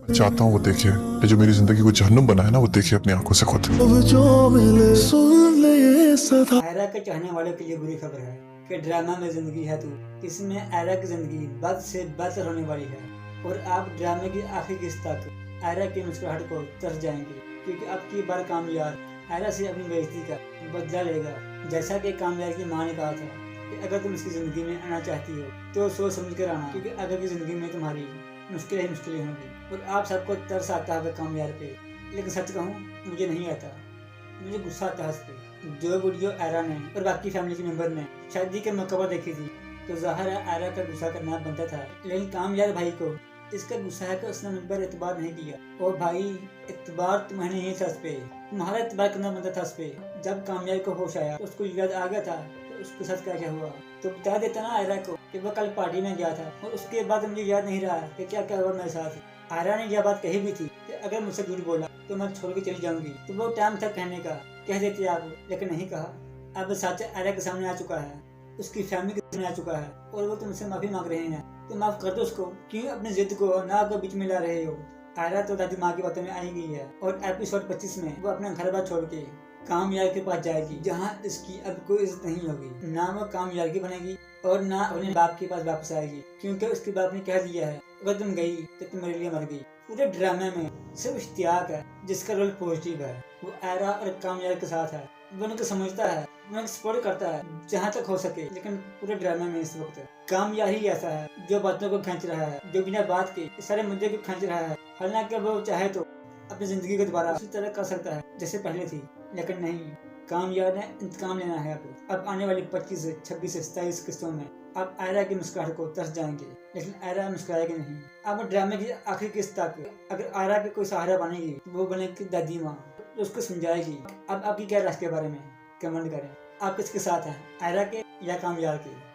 चाहता हूँ वो देखे, ये जो मेरी जिंदगी को जहन्नुम बना है ना, वो देखे अपनी आंखों से खुद। आयरा के चाहने वालों के लिए बुरी खबर है कि ड्रामा में जिंदगी है तू, इसमें आयरा की जिंदगी बद से बदतर होने वाली है और आप ड्रामे की आखिरी किस्त तक आयरा की मुस्कुराहट को तरस जाएंगे, क्योंकि अब की बार कामयाब आयरा से अपनी बेइज्जती का बदला लेगा। जैसा कि कामयाब की माँ ने कहा था कि अगर तुम इसकी जिंदगी में आना चाहती हो तो सोच समझ कर आना, क्योंकि अगर की जिंदगी में तुम्हारी मुश्किलें ही मुश्किलें होंगी। और आप सबको तरस आता है कामयाब पे, लेकिन सच कहूँ मुझे नहीं आता। मुझे गुस्सा आता है उस पर। जो वीडियो आयरा ने और बाकी फैमिली के मेंबर ने शादी के मौके पर देखी थी तो ज़ाहिर है आयरा का गुस्सा करना बनता था, लेकिन कामयाब भाई को इसका गुस्सा है कि उसने मुझ पर एतबार नहीं किया। और भाई एतबार तुम्हें नहीं था उस पर, तुम्हारा एतबार करना बनता था उस पर। जब कामयाब को होश आया तो उसको याद आ गया था तो उसके साथ क्या क्या हुआ, तो बता देता ना आयरा को कि वो कल पार्टी में गया था और उसके बाद मुझे याद नहीं रहा कि क्या क्या हुआ मेरे साथ। आयरा ने यह बात कही भी थी कि अगर मुझसे झूठ बोला तो मैं छोड़ के चली जाऊंगी, तो वो टाइम था कहने का, कह देते आप, लेकिन नहीं कहा। अब सच आयरा के सामने आ चुका है, उसकी फैमिली के सामने आ चुका है और वो तुमसे माफी मांग रहे हैं, तो माफ कर दो उसको। क्यों अपनी जिद को ना को बीच में ला रहे हो। आयरा तो दादी माँ की बातों में आई गई है और एपिसोड 25 में वो अपना घर बार छोड़ के कामयाब के पास जाएगी, जहाँ इसकी अब कोई इज्जत नहीं होगी। ना वो कामयाब की बनेगी और ना अपने बाप के पास वापस आएगी, क्योंकि उसके बाप ने कह दिया है अगर तुम गई तो तुम मेरे लिए मर गई। पूरे ड्रामे में सिर्फ इश्तियाक है जिसका रोल पॉजिटिव है, वो आयरा और कामयाब के साथ है। वो उनको समझता है, उन्हें सपोर्ट करता है जहाँ तक हो सके, लेकिन पूरे ड्रामे में इस वक्त कामयाब ही ऐसा है जो बातों को खींच रहा है, जो बिना बात के सारे मुद्दे को खींच रहा है। हालांकि वो चाहे तो अपनी जिंदगी को दोबारा उसी तरह कर सकता है जैसे पहले थी, लेकिन नहीं, कामयाब ने इंतकाम लेना है। अब आने वाली 25, 26, 27 किस्तों में आप आयरा की मुस्कुराहट को तरस जाएंगे, लेकिन आयरा मुस्कुराएगी नहीं। अब ड्रामे की आखिरी किस्त तक अगर आयरा की कोई सहारा बनेगी तो वो बनेगी दादी माँ, जो उसको समझाएगी। अब आपकी क्या राय के बारे में कमेंट करें, आप किसके साथ हैं, आयरा के या कामयाब के।